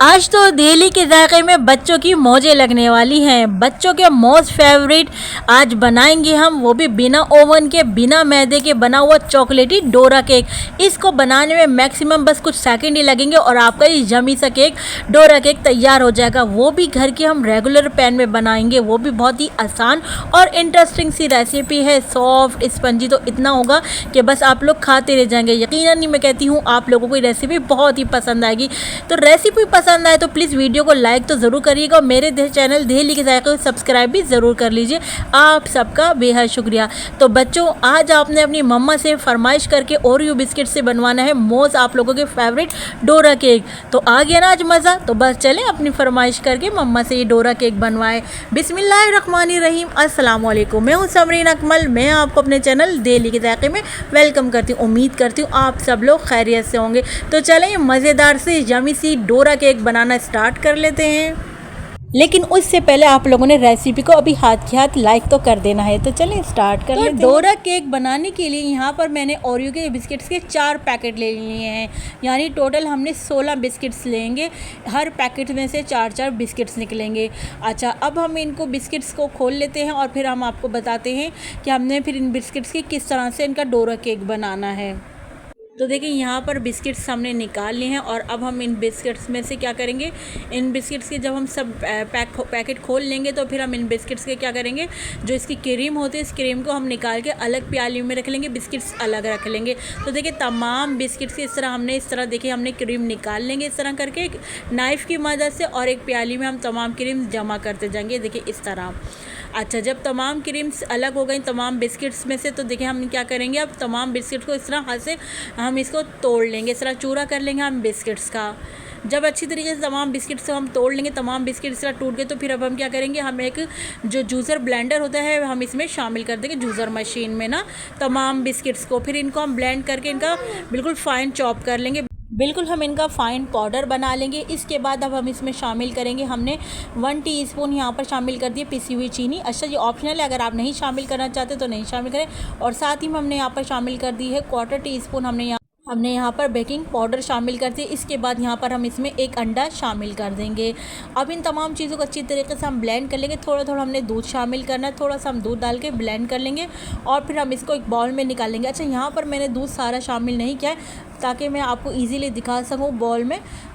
आज तो दिल्ली के जायके में बच्चों की मौजें लगने वाली हैं। बच्चों के मोस्ट फेवरेट आज बनाएंगे हम, वो भी बिना ओवन के, बिना मैदे के बना हुआ चॉकलेटी डोरा केक। इसको बनाने में मैक्सिमम बस कुछ सेकंड ही लगेंगे और आपका ये यम्मी सा केक, डोरा केक तैयार हो जाएगा। वो भी घर के हम रेगुलर पैन में बनाएंगे, वो भी बहुत ही आसान और इंटरेस्टिंग सी रेसिपी है। सॉफ्ट स्पंजी तो इतना होगा कि बस आप लोग खाते रह जाएंगे। यकीनन नहीं, मैं कहती हूँ आप लोगों को ये रेसिपी बहुत ही पसंद आएगी। तो रेसिपी पसंद आए तो प्लीज़ वीडियो को लाइक तो ज़रूर करिएगा और मेरे चैनल दिल्ली के जायके को सब्सक्राइब भी ज़रूर कर लीजिए। आप सबका बेहद शुक्रिया। तो बच्चों, आज आपने अपनी मम्मा से फरमाइश करके ओरियो बिस्किट से बनवाना है मोस्ट आप लोगों के फेवरेट डोरा केक। तो आ गया ना आज मज़ा। तो बस चलें अपनी फरमाइश करके मम्मा से ये डोरा केक बनवाएं। बिस्मिल्लाहिर्रहमानिर्रहीम। अस्सलाम वालेकुम। मैं हूँ समरीन अकमल। मैं आपको अपने चैनल दिल्ली के जायके में वेलकम करती हूँ। उम्मीद करती हूँ आप सब लोग खैरियत से होंगे। तो चलें मज़ेदार से यम्मी सी डोरा केक बनाना स्टार्ट कर लेते हैं। लेकिन उससे पहले आप लोगों ने रेसिपी को अभी हाथ के हाथ लाइक तो कर देना है। तो चलें स्टार्ट कर लेते हैं। डोरा केक बनाने के लिए यहाँ पर मैंने ओरियो के बिस्किट्स के 4 पैकेट ले लिए हैं, यानी टोटल हमने 16 बिस्किट्स लेंगे। हर पैकेट में से 4-4 बिस्किट्स निकलेंगे। अच्छा, अब हम इनको बिस्किट्स को खोल लेते हैं और फिर हम आपको बताते हैं कि हमने फिर इन बिस्किट्स की किस तरह से इनका डोरा केक बनाना है। तो देखिए, यहाँ पर बिस्किट्स हमने निकाल लिए हैं और अब हम इन बिस्किट्स में से क्या करेंगे, इन बिस्किट्स के जब हम सब पैकेट खोल लेंगे तो फिर हम इन बिस्किट्स के क्या करेंगे, जो इसकी क्रीम होती है इस क्रीम को हम निकाल के अलग प्याली में रख लेंगे, बिस्किट्स अलग रख लेंगे। तो देखिए, तमाम बिस्किट्स की इस तरह देखिए हमने क्रीम निकाल लेंगे इस तरह करके एक नाइफ़ की मदद से, और एक प्याली में हम तमाम क्रीम जमा करते जाएंगे। देखिए इस तरह। अच्छा, जब तमाम क्रीम्स अलग हो गई तमाम बिस्किट्स में से, तो देखिए हम क्या करेंगे, अब तमाम बिस्किट को इस तरह हाथ से हम इसको तोड़ लेंगे, इस तरह चूरा कर लेंगे हम बिस्किट्स का। जब अच्छी तरीके से तमाम बिस्किट्स को हम तोड़ लेंगे, तमाम बिस्किट इस तरह टूट गए, तो फिर अब हम क्या करेंगे, हम एक जो जूसर ब्लेंडर होता है हम इसमें शामिल कर देंगे, जूसर मशीन में ना, तमाम बिस्किट्स को। फिर इनको हम ब्लेंड करके इनका बिल्कुल फ़ाइन चॉप कर लेंगे, बिल्कुल हम इनका फ़ाइन पाउडर बना लेंगे। इसके बाद अब हम इसमें शामिल करेंगे, हमने 1 टीस्पून यहाँ पर शामिल कर दिए पिसी हुई चीनी। अच्छा, ये ऑप्शनल है, अगर आप नहीं शामिल करना चाहते तो नहीं शामिल करें। और साथ ही में हमने यहाँ पर शामिल कर दी है 1/4 टीस्पून हमने यहाँ पर बेकिंग पाउडर शामिल कर दिए। इसके बाद यहाँ पर हम इसमें 1 अंडा शामिल कर देंगे। अब इन तमाम चीज़ों को अच्छी तरीके से हम ब्लेंड कर लेंगे। थोड़ा थोड़ा हमने दूध शामिल करना है, थोड़ा सा हम दूध डाल के ब्लेंड कर लेंगे और फिर हम इसको एक बाउल में निकाल लेंगे। अच्छा, यहाँ पर मैंने दूध सारा शामिल नहीं किया है ताकि मैं आपको इजीली दिखा सकूँ।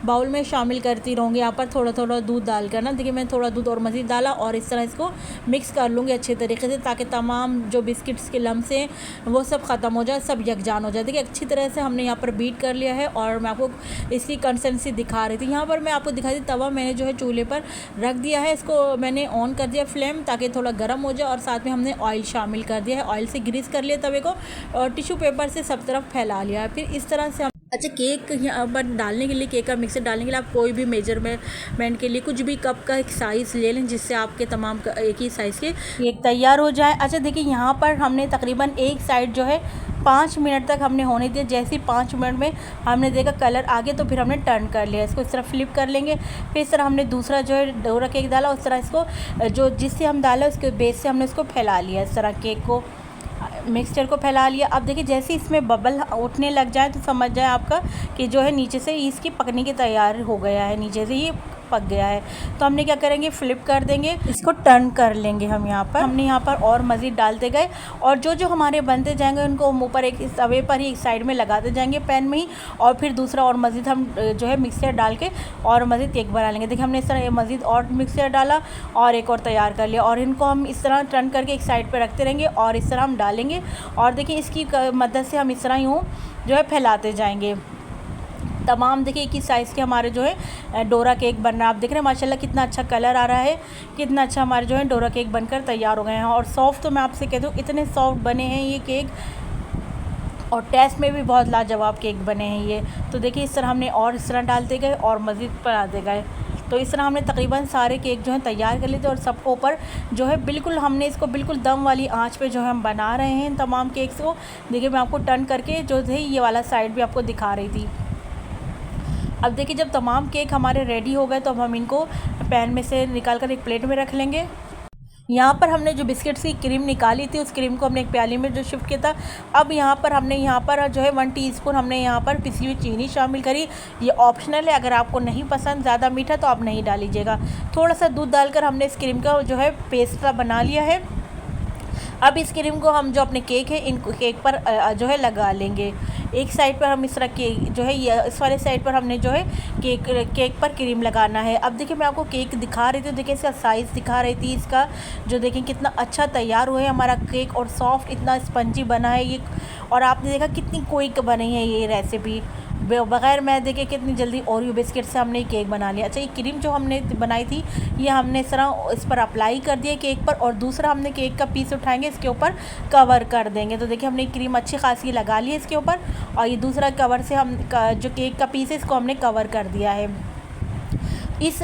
बाउल में शामिल करती रहूँगी। यहाँ पर थोड़ा थोड़ा दूध डाल कर ना, देखिए मैं थोड़ा दूध और मज़ीद डाला और इस तरह इसको मिक्स कर लूँगी अच्छे तरीके से, ताकि तमाम जो बिस्किट्स के लम्स हैं वो सब ख़त्म हो जाए, सब यकजान हो जाए। देखिए अच्छी तरह से हमने यहाँ पर बीट कर लिया है और मैं आपको इसकी कंसिस्टेंसी दिखा रही थी। यहाँ पर मैं आपको दिखाई दी, तवा मैंने जो है चूल्हे पर रख दिया है, इसको मैंने ऑन कर दिया फ्लेम ताकि थोड़ा गर्म हो जाए, और साथ में हमने ऑयल शामिल कर दिया है। ऑयल से ग्रीस कर लिया तवे को और टिश्यू पेपर से सब तरफ फैला लिया है। फिर इस तरह से हम अच्छा, केक यहाँ पर डालने के लिए, केक का मिक्सर डालने के लिए आप कोई भी मेजरमेंट के लिए कुछ भी कप का एक साइज़ ले लें, जिससे आपके तमाम एक ही साइज़ के केक तैयार हो जाए। अच्छा देखिए, यहाँ पर हमने तकरीबन एक साइड जो है 5 मिनट तक हमने होने दिया। जैसे ही 5 मिनट में हमने देखा कलर आ गया तो फिर हमने टर्न कर लिया, इसको इस तरह फ्लिप कर लेंगे। फिर इस तरह हमने दूसरा जो है डोरा केक डाला, उस तरह इसको जो जिससे हम डाला उसके बेस से हमने इसको फैला लिया, इस तरह केक को मिक्सचर को फैला लिया। अब देखिए, जैसे इसमें बबल उठने लग जाए तो समझ जाए आपका कि जो है नीचे से इसकी पकने की तैयार हो गया है, नीचे से ये पक गया है। तो हमने क्या करेंगे, फ्लिप कर देंगे, इसको टर्न कर लेंगे। हमने यहाँ पर और मज़ीद डालते गए और जो हमारे बनते जाएंगे उनको हम ऊपर एक तवे पर ही एक साइड में लगाते जाएंगे पैन में ही, और फिर दूसरा और मज़ीद हम जो है मिक्सचर डाल के और मज़ीद केक बना लेंगे। देखिए हमने इस तरह मज़ीद और मिक्सचर डाला और एक और तैयार कर लिया, और इनको हम इस तरह टर्न करके एक साइड पर रखते रहेंगे और इस तरह हम डालेंगे। और देखिए इसकी मदद से हम इस तरह यूँ जो है फैलाते जाएंगे तमाम। देखिए एक ही साइज़ के हमारे जो है डोरा केक बन रहा है। आप देख रहे हैं माशाल्लाह कितना अच्छा कलर आ रहा है, कितना अच्छा हमारे जो है डोरा केक बनकर तैयार हो गए हैं। और सॉफ्ट तो मैं आपसे कहती हूँ इतने सॉफ्ट बने हैं ये केक, और टेस्ट में भी बहुत लाजवाब केक बने हैं ये। तो देखिए इस तरह हमने और इस तरह डालते गए और मज़ीद बनाते गए। तो इस तरह हमने तकरीबन सारे केक जो हैं तैयार कर लिए थे, और सबको ऊपर जो है बिल्कुल हमने इसको बिल्कुल दम वाली आंच पे जो है हम बना रहे हैं तमाम केक्स को। देखिए मैं आपको टर्न करके जो थे ये वाला साइड भी आपको दिखा रही थी। अब देखिए जब तमाम केक हमारे रेडी हो गए तो अब हम इनको पैन में से निकाल कर एक प्लेट में रख लेंगे। यहाँ पर हमने जो बिस्किट्स की क्रीम निकाली थी, उस क्रीम को हमने एक प्याली में जो शिफ्ट किया था। अब यहाँ पर हमने जो है 1 टीस्पून हमने यहाँ पर पिसी हुई चीनी शामिल करी। ये ऑप्शनल है, अगर आपको नहीं पसंद ज़्यादा मीठा तो आप नहीं डालीजिएगा। थोड़ा सा दूध डालकर हमने इस क्रीम का जो है पेस्ट बना लिया है। अब इस क्रीम को हम जो अपने केक है, इन केक पर जो है लगा लेंगे। एक साइड पर हम इस तरह केक जो है, ये इस वाले साइड पर हमने जो है केक पर क्रीम लगाना है। अब देखिए मैं आपको केक दिखा रही थी, देखिए इसका साइज़ दिखा रही थी इसका, जो देखिए कितना अच्छा तैयार हुआ है हमारा केक और सॉफ्ट इतना स्पंजी बना है ये। और आपने देखा कितनी क्विक बनी है ये रेसिपी, बग़ैर मैदे के कितनी जल्दी ओरियो बिस्किट से हमने केक बना लिया। अच्छा, ये क्रीम जो हमने बनाई थी ये हमने इस पर अप्लाई कर दिया केक पर, और दूसरा हमने केक का पीस उठाएंगे इसके ऊपर कवर कर देंगे। तो देखिए हमने क्रीम अच्छी खासी लगा ली है इसके ऊपर, और ये दूसरा कवर से हम जो केक का पीस है इसको हमने कवर कर दिया है। इस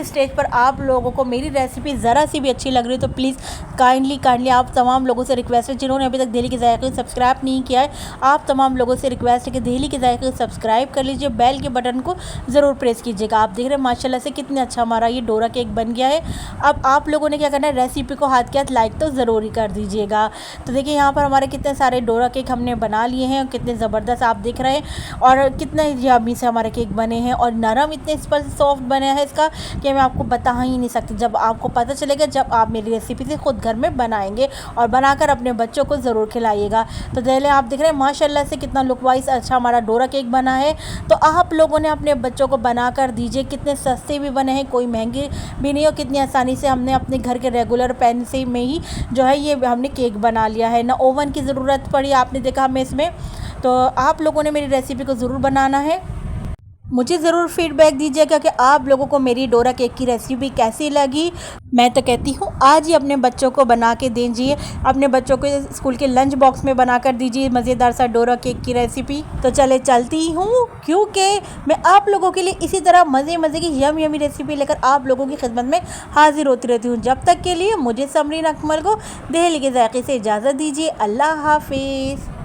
स्टेज पर आप लोगों को मेरी रेसिपी ज़रा सी भी अच्छी लग रही है तो प्लीज़ काइंडली आप तमाम लोगों से रिक्वेस्ट है, जिन्होंने अभी तक दिल्ली के ज़ायक़े को सब्सक्राइब नहीं किया है, आप तमाम लोगों से रिक्वेस्ट है कि दिल्ली के ज़ायक़े को सब्सक्राइब कर लीजिए, बेल के बटन को ज़रूर प्रेस कीजिएगा। आप देख रहे हैं माशाल्लाह से कितने अच्छा हमारा ये डोरा केक बन गया है। अब आप लोगों ने क्या करना है, रेसिपी को हाथ के हाथ लाइक तो ज़रूर ही कर दीजिएगा। तो देखिए यहाँ पर हमारे कितने सारे डोरा केक हमने बना लिए हैं, कितने ज़बरदस्त आप देख रहे हैं, और कितने यम्मी से हमारे केक बने हैं, और नरम इतने इस पर सॉफ्ट बने हैं इसका कि मैं आपको बता ही नहीं सकती। जब आपको पता चलेगा जब आप मेरी रेसिपी से ख़ुद घर में बनाएंगे, और बनाकर अपने बच्चों को ज़रूर खिलाइएगा। तो पहले आप देख रहे हैं माशाल्लाह से कितना लुक वाइज अच्छा हमारा डोरा केक बना है। तो आप लोगों ने अपने बच्चों को बनाकर दीजिए, कितने सस्ते भी बने हैं, कोई महंगे भी नहीं, और कितनी आसानी से हमने अपने घर के रेगुलर पैन से में ही जो है ये हमने केक बना लिया है, ना ओवन की ज़रूरत पड़ी आपने देखा हमें इसमें। तो आप लोगों ने मेरी रेसिपी को ज़रूर बनाना है, मुझे ज़रूर फीडबैक दीजिएगा कि आप लोगों को मेरी डोरा केक की रेसिपी कैसी लगी। मैं तो कहती हूँ आज ही अपने बच्चों को बना के दीजिए, अपने बच्चों को स्कूल के लंच बॉक्स में बना कर दीजिए मज़ेदार सा डोरा केक की रेसिपी। तो चले चलती हूँ, क्योंकि मैं आप लोगों के लिए इसी तरह मज़े की यमी रेसिपी लेकर आप लोगों की खिदमत में हाजिर होती रहती हूँ। जब तक के लिए मुझे समरीन अकमल को दिल्ली के ज़ायक़े से इजाज़त दीजिए। अल्लाह हाफिज़।